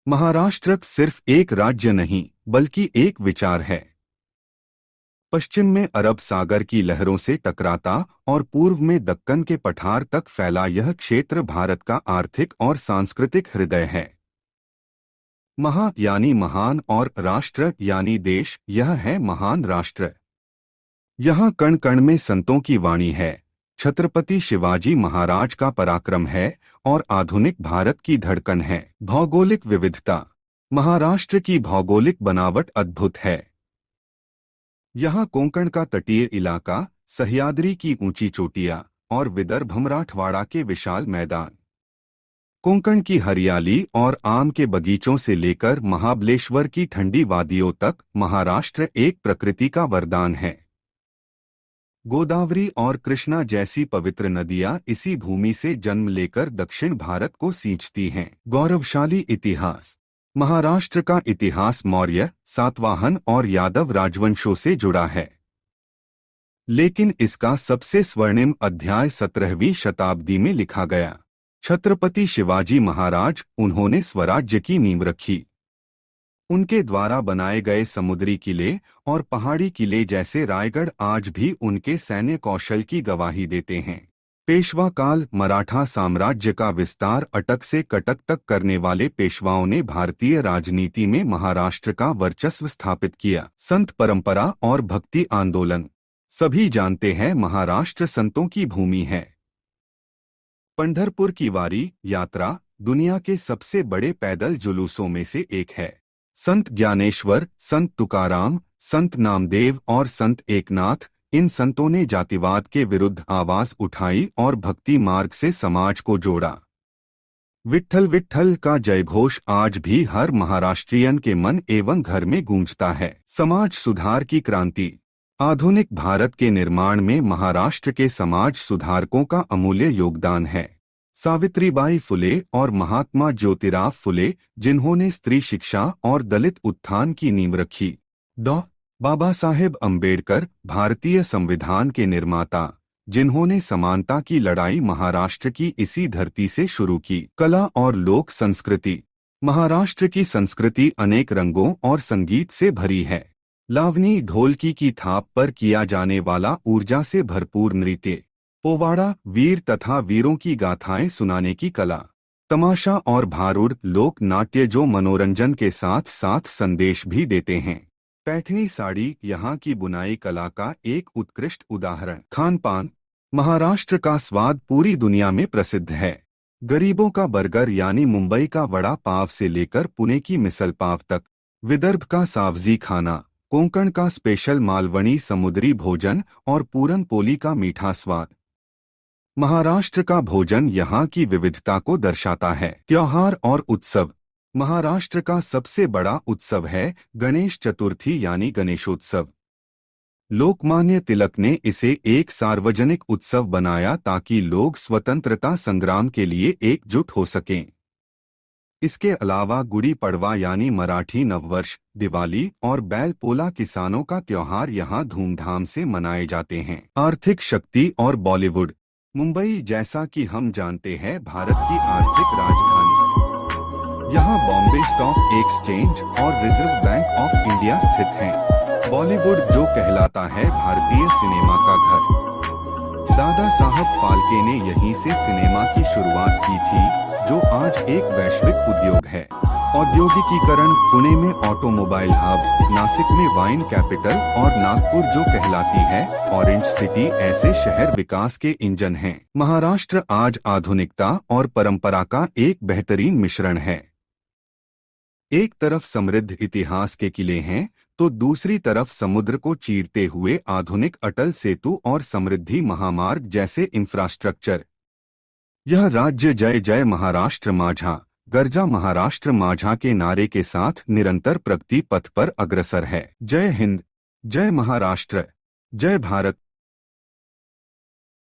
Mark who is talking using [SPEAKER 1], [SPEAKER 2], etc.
[SPEAKER 1] महाराष्ट्र सिर्फ एक राज्य नहीं बल्कि एक विचार है। पश्चिम में अरब सागर की लहरों से टकराता और पूर्व में दक्कन के पठार तक फैला यह क्षेत्र भारत का आर्थिक और सांस्कृतिक हृदय है। महा यानी महान और राष्ट्र यानी देश, यह है महान राष्ट्र। यहाँ कण कण में संतों की वाणी है, छत्रपति शिवाजी महाराज का पराक्रम है और आधुनिक भारत की धड़कन है। भौगोलिक विविधता। महाराष्ट्र की भौगोलिक बनावट अद्भुत है। यहाँ कोंकण का तटीय इलाका, सह्याद्री की ऊंची चोटियां और विदर्भ मराठवाड़ा के विशाल मैदान। कोंकण की हरियाली और आम के बगीचों से लेकर महाबलेश्वर की ठंडी वादियों तक महाराष्ट्र एक प्रकृति का वरदान है। गोदावरी और कृष्णा जैसी पवित्र नदियां इसी भूमि से जन्म लेकर दक्षिण भारत को सींचती हैं। गौरवशाली इतिहास। महाराष्ट्र का इतिहास मौर्य, सातवाहन और यादव राजवंशों से जुड़ा है, लेकिन इसका सबसे स्वर्णिम अध्याय 17वीं शताब्दी में लिखा गया। छत्रपति शिवाजी महाराज, उन्होंने स्वराज्य की नींव रखी। उनके द्वारा बनाए गए समुद्री किले और पहाड़ी किले जैसे रायगढ़ आज भी उनके सैन्य कौशल की गवाही देते हैं। पेशवा काल। मराठा साम्राज्य का विस्तार अटक से कटक तक करने वाले पेशवाओं ने भारतीय राजनीति में महाराष्ट्र का वर्चस्व स्थापित किया। संत परंपरा और भक्ति आंदोलन। सभी जानते हैं महाराष्ट्र संतों की भूमि है। पंढरपुर की वारी यात्रा दुनिया के सबसे बड़े पैदल जुलूसों में से एक है। संत ज्ञानेश्वर, संत तुकाराम, संत नामदेव और संत एकनाथ, इन संतों ने जातिवाद के विरुद्ध आवाज उठाई और भक्ति मार्ग से समाज को जोड़ा। विट्ठल विट्ठल का जयघोष आज भी हर महाराष्ट्रियन के मन एवं घर में गूंजता है। समाज सुधार की क्रांति। आधुनिक भारत के निर्माण में महाराष्ट्र के समाज सुधारकों का अमूल्य योगदान है। सावित्रीबाई फुले और महात्मा ज्योतिराव फुले, जिन्होंने स्त्री शिक्षा और दलित उत्थान की नींव रखी। डॉ. बाबा साहेब अम्बेडकर, भारतीय संविधान के निर्माता, जिन्होंने समानता की लड़ाई महाराष्ट्र की इसी धरती से शुरू की। कला और लोक संस्कृति। महाराष्ट्र की संस्कृति अनेक रंगों और संगीत से भरी है। लावनी, ढोलकी की थाप पर किया जाने वाला ऊर्जा से भरपूर नृत्य। पोवाड़ा, वीर तथा वीरों की गाथाएं सुनाने की कला। तमाशा और भारुड, लोक नाट्य जो मनोरंजन के साथ साथ संदेश भी देते हैं। पैठनी साड़ी, यहाँ की बुनाई कला का एक उत्कृष्ट उदाहरण। खान पान। महाराष्ट्र का स्वाद पूरी दुनिया में प्रसिद्ध है। गरीबों का बर्गर यानी मुंबई का वड़ा पाव से लेकर पुणे की मिसल पाव तक, विदर्भ का सावजी खाना, कोंकण का स्पेशल मालवणी समुद्री भोजन और पूरन पोली का मीठा स्वाद। महाराष्ट्र का भोजन यहाँ की विविधता को दर्शाता है। त्योहार और उत्सव। महाराष्ट्र का सबसे बड़ा उत्सव है गणेश चतुर्थी यानी गणेशोत्सव। लोकमान्य तिलक ने इसे एक सार्वजनिक उत्सव बनाया ताकि लोग स्वतंत्रता संग्राम के लिए एकजुट हो सकें। इसके अलावा गुड़ी पड़वा यानी मराठी नववर्ष, दिवाली और बैल पोला किसानों का त्योहार यहाँ धूमधाम से मनाए जाते हैं। आर्थिक शक्ति और बॉलीवुड। मुंबई, जैसा कि हम जानते हैं, भारत की आर्थिक राजधानी। यहाँ बॉम्बे स्टॉक एक्सचेंज और रिजर्व बैंक ऑफ इंडिया स्थित हैं। बॉलीवुड, जो कहलाता है भारतीय सिनेमा का घर। दादा साहब फाल्के ने यहीं से सिनेमा की शुरुआत की थी, जो आज एक वैश्विक उद्योग है। औद्योगिकीकरण। पुणे में ऑटोमोबाइल हब, नासिक में वाइन कैपिटल और नागपुर, जो कहलाती है ऑरेंज सिटी, ऐसे शहर विकास के इंजन हैं। महाराष्ट्र आज आधुनिकता और परंपरा का एक बेहतरीन मिश्रण है। एक तरफ समृद्ध इतिहास के किले हैं, तो दूसरी तरफ समुद्र को चीरते हुए आधुनिक अटल सेतु और समृद्धि महामार्ग जैसे इंफ्रास्ट्रक्चर। यह राज्य जय जय महाराष्ट्र माझा, गर्जा महाराष्ट्र माझा के नारे के साथ निरंतर प्रगति पथ पर अग्रसर है। जय हिंद, जय महाराष्ट्र, जय भारत।